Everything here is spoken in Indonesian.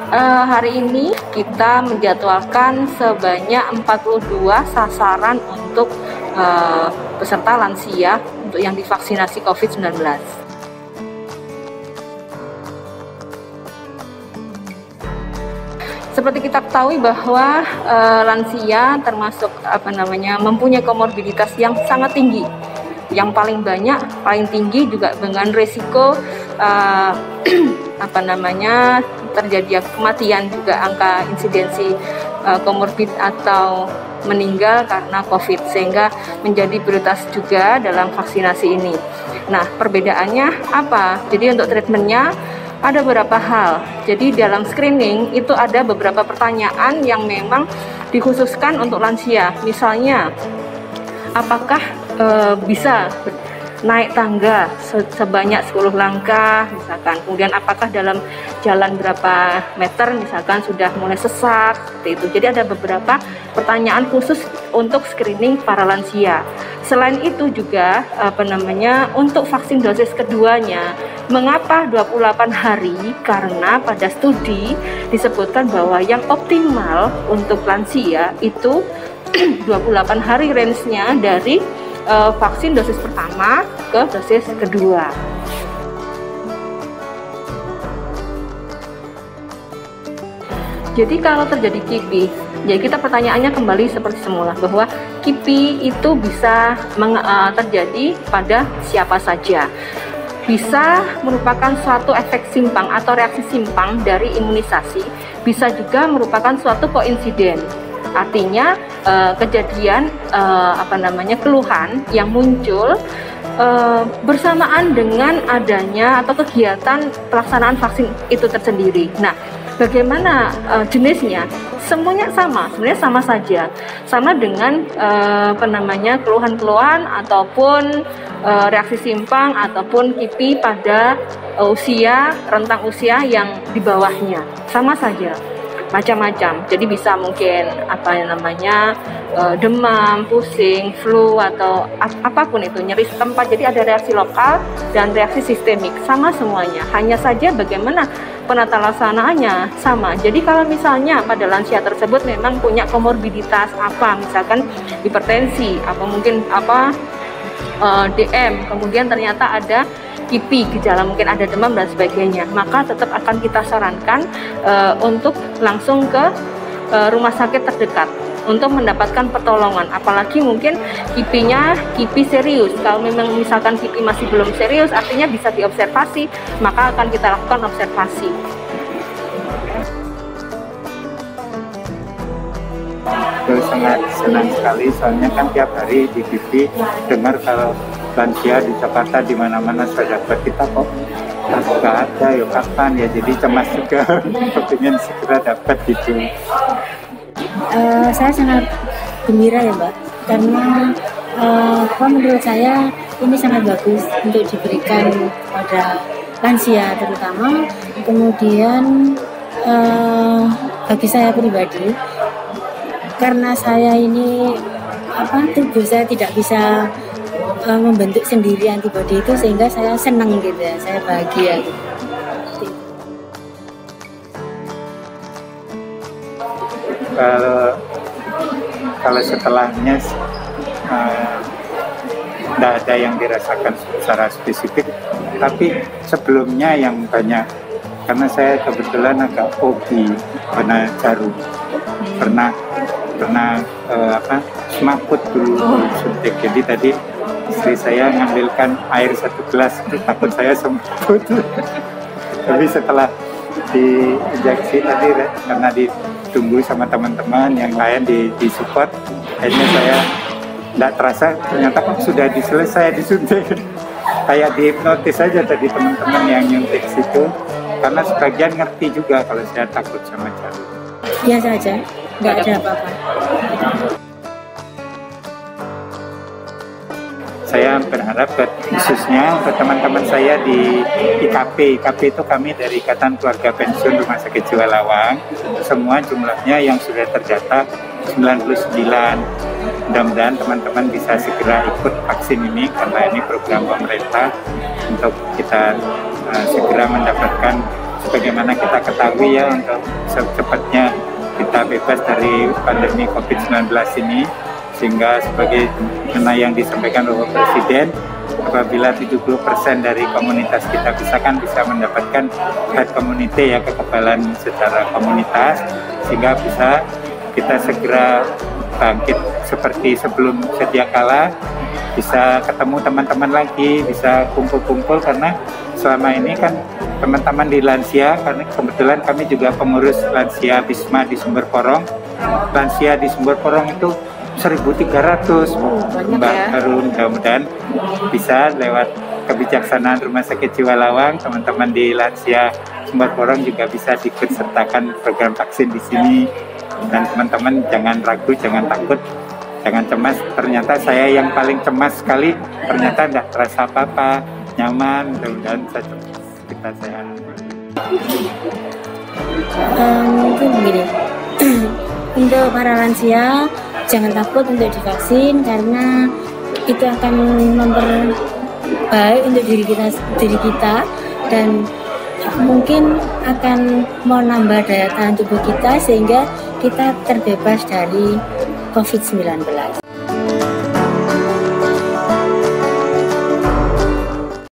Hari ini kita menjadwalkan sebanyak 42 sasaran untuk peserta lansia untuk yang divaksinasi COVID-19. Seperti kita ketahui bahwa lansia termasuk mempunyai komorbiditas yang sangat tinggi. Yang paling banyak, paling tinggi juga dengan risiko terjadi kematian, juga angka insidensi komorbid atau meninggal karena COVID, sehingga menjadi prioritas juga dalam vaksinasi ini. Nah, perbedaannya apa? Jadi untuk treatmentnya ada beberapa hal. Jadi dalam screening itu ada beberapa pertanyaan yang memang dikhususkan untuk lansia. Misalnya, apakah bisa naik tangga sebanyak 10 langkah misalkan, kemudian apakah dalam jalan berapa meter misalkan sudah mulai sesak, seperti itu. Jadi ada beberapa pertanyaan khusus untuk screening para lansia. Selain itu juga untuk vaksin dosis keduanya, mengapa 28 hari? Karena pada studi disebutkan bahwa yang optimal untuk lansia itu 28 hari range-nya dari vaksin dosis pertama ke dosis kedua. Jadi kalau terjadi KIPI, jadi kita pertanyaannya kembali seperti semula, bahwa KIPI itu bisa terjadi pada siapa saja. Bisa merupakan suatu efek simpang atau reaksi simpang dari imunisasi, bisa juga merupakan suatu koinsiden. Artinya kejadian keluhan yang muncul bersamaan dengan adanya atau kegiatan pelaksanaan vaksin itu tersendiri. Nah, bagaimana jenisnya? Semuanya sama, sebenarnya sama saja, sama dengan keluhan-keluhan ataupun reaksi simpang ataupun KIPI pada rentang usia yang di bawahnya, sama saja. Macam-macam, jadi bisa mungkin demam, pusing, flu atau apapun itu, nyeri setempat. Jadi ada reaksi lokal dan reaksi sistemik, sama semuanya. Hanya saja bagaimana penata laksanaannya sama. Jadi kalau misalnya pada lansia tersebut memang punya komorbiditas misalkan hipertensi, DM, kemudian ternyata ada KIPI, gejala mungkin ada demam dan sebagainya, maka tetap akan kita sarankan untuk langsung ke rumah sakit terdekat untuk mendapatkan pertolongan. Apalagi mungkin KIPI-nya KIPI serius. Kalau memang misalkan KIPI masih belum serius, artinya bisa diobservasi, maka akan kita lakukan observasi. Sangat senang sekali, soalnya kan tiap hari di TV dengar kalau lansia di Jakarta di mana-mana sudah dapat, kita kok nggak ada ya kapan ya, jadi cemas juga kepingin segera dapat gitu. Saya sangat gembira ya Mbak, karena menurut saya ini sangat bagus untuk diberikan pada lansia terutama. Kemudian bagi saya pribadi, karena saya ini tubuh saya tidak bisa membentuk sendiri antibodi itu, sehingga saya senang gitu ya, saya bahagia gitu. Kalau setelahnya tidak ada yang dirasakan secara spesifik, tapi sebelumnya yang banyak, karena saya kebetulan agak hobi kena jarum, pernah semaput dulu suntik. Jadi tadi istri saya ngambilkan air 1 gelas, takut saya semaput. Tapi setelah diinjeksi tadi, karena ditunggu sama teman-teman yang lain di support, akhirnya saya tidak terasa ternyata kok sudah selesai disuntik. Kayak dihipnotis saja tadi teman-teman yang nyuntik situ, karena sebagian ngerti juga kalau saya takut sama jarum. Biasa aja, nggak ada apa-apa. Saya berharap khususnya untuk teman-teman saya di IKP. IKP itu kami dari Ikatan Keluarga Pensiun Rumah Sakit Jiwa Lawang. Semua jumlahnya yang sudah terdata 99. Mudah-mudahan teman-teman bisa segera ikut vaksin ini, karena ini program pemerintah untuk kita segera mendapatkan supaya sebagaimana kita ketahui ya, untuk secepatnya kita bebas dari pandemi COVID-19 ini, sehingga sebagai yang disampaikan Bapak Presiden, apabila 70% dari komunitas kita bisa mendapatkan herd immunity ya, kekebalan secara komunitas, sehingga bisa kita segera bangkit seperti sebelum sedia kala, bisa ketemu teman-teman lagi, bisa kumpul-kumpul, karena selama ini kan teman-teman di lansia, karena kebetulan kami juga pengurus lansia Bisma di Sumber Porong. Lansia di Sumber Porong itu 1.300, Mbak Harun. Mudah-mudahan bisa lewat kebijaksanaan Rumah Sakit Jiwa Lawang, teman-teman di lansia Sumber Porong juga bisa diikut sertakan program vaksin di sini. Dan teman-teman jangan ragu, jangan takut, jangan cemas. Ternyata saya yang paling cemas sekali, ternyata tidak terasa apa-apa, nyaman. Mudah-mudahan kita sehat. Mungkin begini, untuk para lansia jangan takut untuk divaksin, karena itu akan memperbaik untuk diri kita dan mungkin akan menambah daya tahan tubuh kita sehingga kita terbebas dari COVID-19.